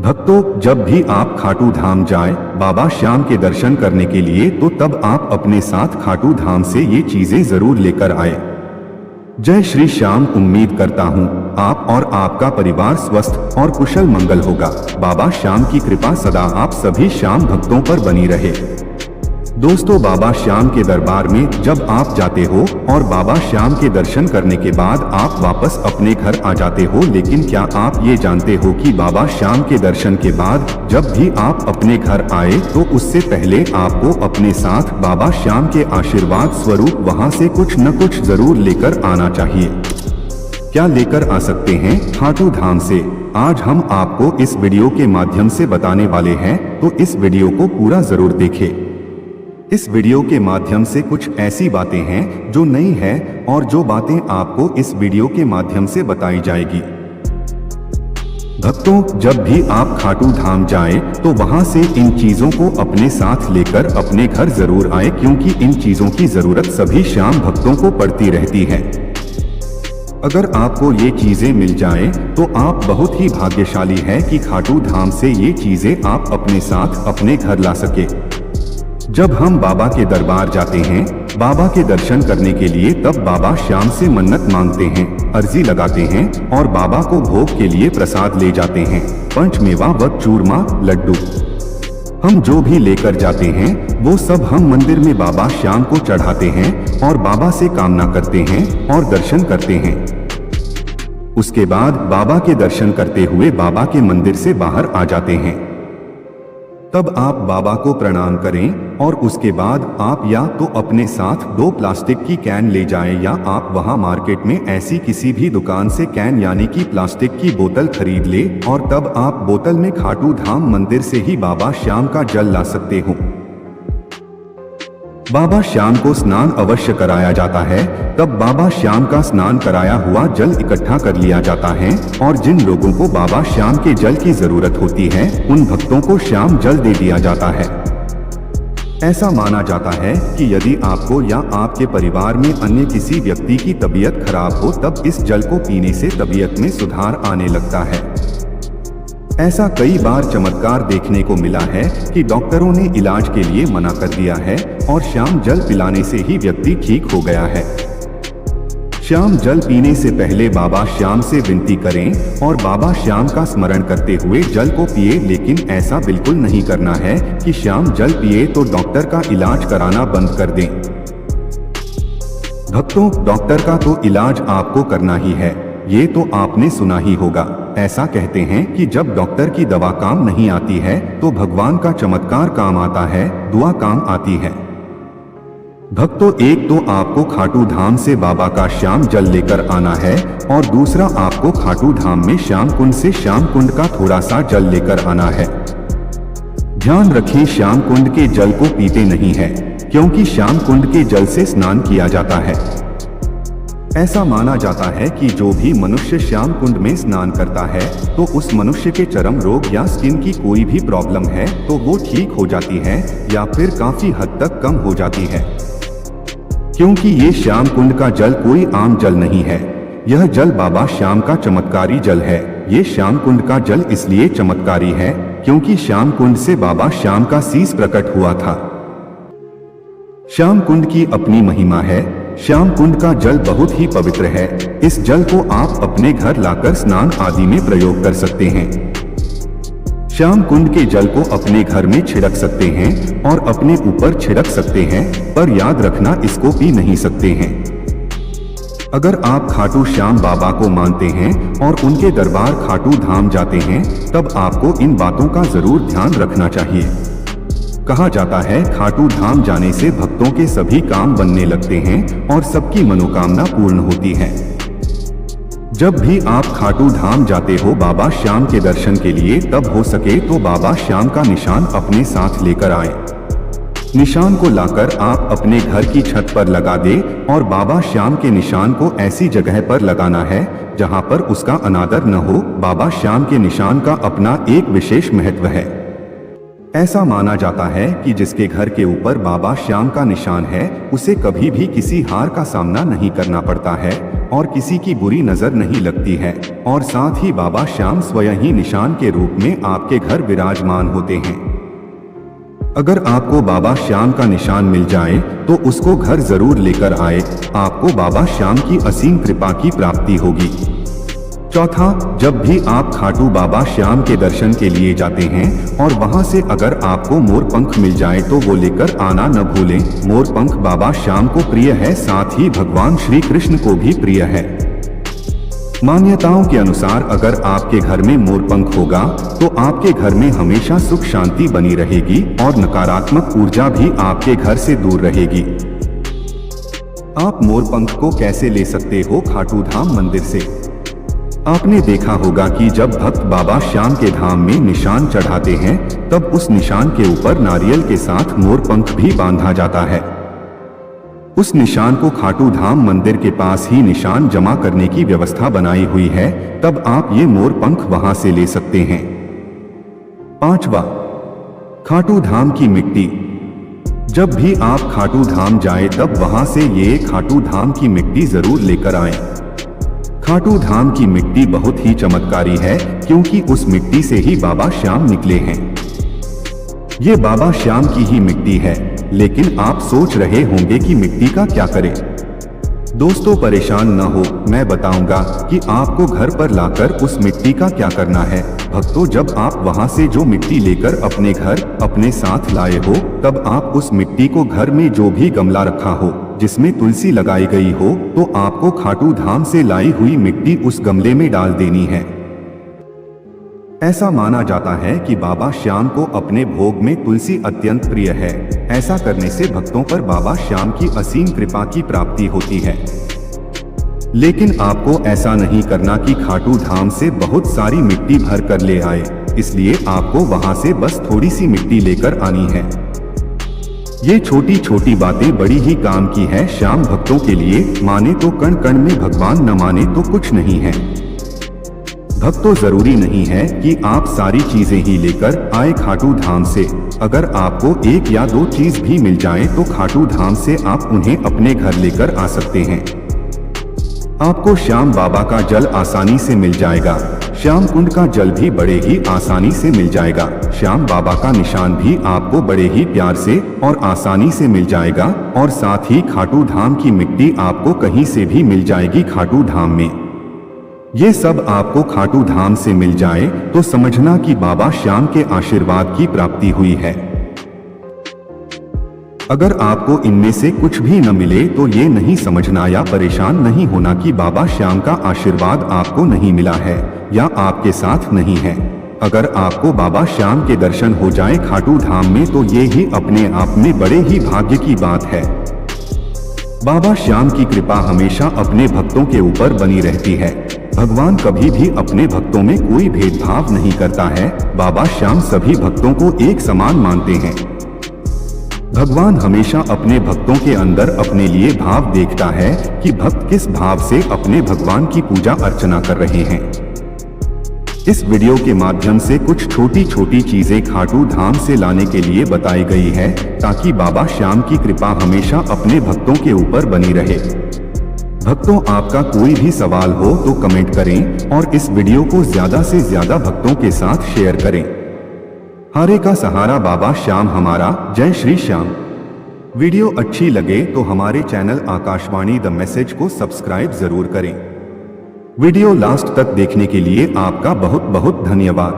भक्तों, जब भी आप खाटू धाम जाएं बाबा श्याम के दर्शन करने के लिए, तो तब आप अपने साथ खाटू धाम से ये चीजें जरूर लेकर आए। जय श्री श्याम। उम्मीद करता हूँ आप और आपका परिवार स्वस्थ और कुशल मंगल होगा। बाबा श्याम की कृपा सदा आप सभी श्याम भक्तों पर बनी रहे। दोस्तों, बाबा श्याम के दरबार में जब आप जाते हो और बाबा श्याम के दर्शन करने के बाद आप वापस अपने घर आ जाते हो, लेकिन क्या आप ये जानते हो कि बाबा श्याम के दर्शन के बाद जब भी आप अपने घर आए तो उससे पहले आपको अपने साथ बाबा श्याम के आशीर्वाद स्वरूप वहां से कुछ न कुछ जरूर लेकर आना चाहिए। क्या लेकर आ सकते हैं खाटू धाम से, आज हम आपको इस वीडियो के माध्यम से बताने वाले हैं, तो इस वीडियो को पूरा जरूर देखें। इस वीडियो के माध्यम से कुछ ऐसी बातें हैं जो नई है और जो बातें आपको इस वीडियो के माध्यम से बताई जाएगी। भक्तों, जब भी आप खाटू धाम जाएं तो वहां से इन चीजों को अपने साथ लेकर अपने घर जरूर आए, क्योंकि इन चीजों की जरूरत सभी श्याम भक्तों को पड़ती रहती है। अगर आपको ये चीजें मिल जाएं तो आप बहुत ही भाग्यशाली हैं कि खाटू धाम से ये चीजें आप अपने साथ अपने घर ला सके। जब हम बाबा के दरबार जाते हैं बाबा के दर्शन करने के लिए, तब बाबा श्याम से मन्नत मांगते हैं, अर्जी लगाते हैं और बाबा को भोग के लिए प्रसाद ले जाते हैं, पंचमेवा व चूरमा लड्डू। हम जो भी लेकर जाते हैं वो सब हम मंदिर में बाबा श्याम को चढ़ाते हैं और बाबा से कामना करते हैं और दर्शन करते हैं। उसके बाद बाबा के दर्शन करते हुए बाबा के मंदिर से बाहर आ जाते हैं। तब आप बाबा को प्रणाम करें और उसके बाद आप या तो अपने साथ 2 प्लास्टिक की कैन ले जाएं, या आप वहां मार्केट में ऐसी किसी भी दुकान से कैन यानी कि प्लास्टिक की बोतल खरीद ले और तब आप बोतल में खाटू धाम मंदिर से ही बाबा श्याम का जल ला सकते हो। बाबा श्याम को स्नान अवश्य कराया जाता है, तब बाबा श्याम का स्नान कराया हुआ जल इकट्ठा कर लिया जाता है और जिन लोगों को बाबा श्याम के जल की जरूरत होती है उन भक्तों को श्याम जल दे दिया जाता है। ऐसा माना जाता है कि यदि आपको या आपके परिवार में अन्य किसी व्यक्ति की तबीयत खराब हो तब इस जल को पीने से तबीयत में सुधार आने लगता है। ऐसा कई बार चमत्कार देखने को मिला है कि डॉक्टरों ने इलाज के लिए मना कर दिया है और श्याम जल पिलाने से ही व्यक्ति ठीक हो गया है। श्याम जल पीने से पहले बाबा श्याम से विनती करें और बाबा श्याम का स्मरण करते हुए जल को पिए, लेकिन ऐसा बिल्कुल नहीं करना है कि श्याम जल पिए तो डॉक्टर का इलाज कराना बंद कर दें। भक्तों, डॉक्टर का तो इलाज आपको करना ही है, ये तो आपने सुना ही होगा। ऐसा कहते हैं कि जब डॉक्टर की दवा काम नहीं आती है तो भगवान का चमत्कार काम आता है, दुआ काम आती है। भक्तों, एक तो आपको खाटू धाम से बाबा का श्याम जल लेकर आना है और दूसरा आपको खाटू धाम में श्याम कुंड से श्याम कुंड का थोड़ा सा जल लेकर आना है। ध्यान रखें, श्याम कुंड के जल को पीते नहीं है, क्योंकि श्याम कुंड के जल से स्नान किया जाता है। ऐसा माना जाता है कि जो भी मनुष्य श्याम कुंड में स्नान करता है तो उस मनुष्य के चर्म रोग या स्किन की कोई भी प्रॉब्लम है तो वो ठीक हो जाती है या फिर काफी हद तक कम हो जाती है। क्योंकि ये श्याम कुंड का जल कोई आम जल नहीं है, यह जल बाबा श्याम का चमत्कारी जल है। ये श्याम कुंड का जल इसलिए चमत्कारी है क्योंकि श्याम कुंड से बाबा श्याम का शीश प्रकट हुआ था। श्याम कुंड की अपनी महिमा है। श्याम कुंड का जल बहुत ही पवित्र है। इस जल को आप अपने घर लाकर स्नान आदि में प्रयोग कर सकते हैं। श्याम कुंड के जल को अपने घर में छिड़क सकते हैं और अपने ऊपर छिड़क सकते हैं, पर याद रखना इसको पी नहीं सकते हैं। अगर आप खाटू श्याम बाबा को मानते हैं और उनके दरबार खाटू धाम जाते हैं तब आपको इन बातों का जरूर ध्यान रखना चाहिए। कहा जाता है खाटू धाम जाने से भक्तों के सभी काम बनने लगते हैं और सबकी मनोकामना पूर्ण होती है। जब भी आप खाटू धाम जाते हो बाबा श्याम के दर्शन के लिए, तब हो सके तो बाबा श्याम का निशान अपने साथ लेकर आए। निशान को लाकर आप अपने घर की छत पर लगा दे और बाबा श्याम के निशान को ऐसी जगह पर लगाना है जहां पर उसका अनादर न हो। बाबा श्याम के निशान का अपना एक विशेष महत्व है। ऐसा माना जाता है कि जिसके घर के ऊपर बाबा श्याम का निशान है उसे कभी भी किसी हार का सामना नहीं करना पड़ता है और किसी की बुरी नजर नहीं लगती है, और साथ ही बाबा श्याम स्वयं ही निशान के रूप में आपके घर विराजमान होते हैं। अगर आपको बाबा श्याम का निशान मिल जाए तो उसको घर जरूर लेकर आए, आपको बाबा श्याम की असीम कृपा की प्राप्ति होगी। चौथा, जब भी आप खाटू बाबा श्याम के दर्शन के लिए जाते हैं और वहां से अगर आपको मोर पंख मिल जाए तो वो लेकर आना न भूलें। मोर पंख बाबा श्याम को प्रिय है, साथ ही भगवान श्री कृष्ण को भी प्रिय है। मान्यताओं के अनुसार अगर आपके घर में मोर पंख होगा तो आपके घर में हमेशा सुख शांति बनी रहेगी और नकारात्मक ऊर्जा भी आपके घर से दूर रहेगी। आप मोर पंख को कैसे ले सकते हो? खाटू धाम मंदिर से। आपने देखा होगा कि जब भक्त बाबा श्याम के धाम में निशान चढ़ाते हैं तब उस निशान के ऊपर नारियल के साथ मोर पंख भी बांधा जाता है। उस निशान को खाटू धाम मंदिर के पास ही निशान जमा करने की व्यवस्था बनाई हुई है, तब आप ये मोर पंख वहां से ले सकते हैं। पांचवा, खाटू धाम की मिट्टी। जब भी आप खाटू धाम जाएं तब वहां से ये खाटू धाम की मिट्टी जरूर लेकर आएं। खाटू धाम की मिट्टी बहुत ही चमत्कारी है क्योंकि उस मिट्टी से ही बाबा श्याम निकले हैं। ये बाबा श्याम की ही मिट्टी है, लेकिन आप सोच रहे होंगे कि मिट्टी का क्या करें। दोस्तों परेशान न हो, मैं बताऊंगा कि आपको घर पर लाकर उस मिट्टी का क्या करना है। भक्तों, जब आप वहां से जो मिट्टी लेकर अपने घर अपने साथ लाए हो तब आप उस मिट्टी को घर में जो भी गमला रखा हो जिसमें तुलसी लगाई गई हो तो आपको खाटू धाम से लाई हुई मिट्टी उस गमले में डाल देनी है। ऐसा माना जाता है कि बाबा श्याम को अपने भोग में तुलसी अत्यंत प्रिय है। ऐसा करने से भक्तों पर बाबा श्याम की असीम कृपा की प्राप्ति होती है। लेकिन आपको ऐसा नहीं करना कि खाटू धाम से बहुत सारी मिट्टी भर कर ले आए, इसलिए आपको वहां से बस थोड़ी सी मिट्टी लेकर आनी है। ये छोटी छोटी बातें बड़ी ही काम की है श्याम भक्तों के लिए। माने तो कण कण में भगवान, न माने तो कुछ नहीं है। भक्तों, जरूरी नहीं है कि आप सारी चीजें ही लेकर आए खाटू धाम से। अगर आपको एक या दो चीज भी मिल जाए तो खाटू धाम से आप उन्हें अपने घर लेकर आ सकते हैं। आपको श्याम बाबा का जल आसानी से मिल जाएगा। श्याम कुंड का जल भी बड़े ही आसानी से मिल जाएगा। श्याम बाबा का निशान भी आपको बड़े ही प्यार से और आसानी से मिल जाएगा, और साथ ही खाटू धाम की मिट्टी आपको कहीं से भी मिल जाएगी खाटू धाम में। ये सब आपको खाटू धाम से मिल जाए तो समझना कि बाबा श्याम के आशीर्वाद की प्राप्ति हुई है। अगर आपको इनमें से कुछ भी न मिले तो ये नहीं समझना या परेशान नहीं होना कि बाबा श्याम का आशीर्वाद आपको नहीं मिला है या आपके साथ नहीं है। अगर आपको बाबा श्याम के दर्शन हो जाए खाटू धाम में तो ये ही अपने आप में बड़े ही भाग्य की बात है। बाबा श्याम की कृपा हमेशा अपने भक्तों के ऊपर बनी रहती है। भगवान कभी भी अपने भक्तों में कोई भेदभाव नहीं करता है। बाबा श्याम सभी भक्तों को एक समान मानते हैं। भगवान हमेशा अपने भक्तों के अंदर अपने लिए भाव देखता है कि भक्त किस भाव से अपने भगवान की पूजा अर्चना कर रहे हैं। इस वीडियो के माध्यम से कुछ छोटी छोटी चीजें खाटू धाम से लाने के लिए बताई गई है ताकि बाबा श्याम की कृपा हमेशा अपने भक्तों के ऊपर बनी रहे। भक्तों, आपका कोई भी सवाल हो तो कमेंट करें और इस वीडियो को ज्यादा से ज्यादा भक्तों के साथ शेयर करें। हारे का सहारा बाबा श्याम हमारा। जय श्री श्याम। वीडियो अच्छी लगे तो हमारे चैनल आकाशवाणी द मैसेज को सब्सक्राइब जरूर करें। वीडियो लास्ट तक देखने के लिए आपका बहुत बहुत धन्यवाद।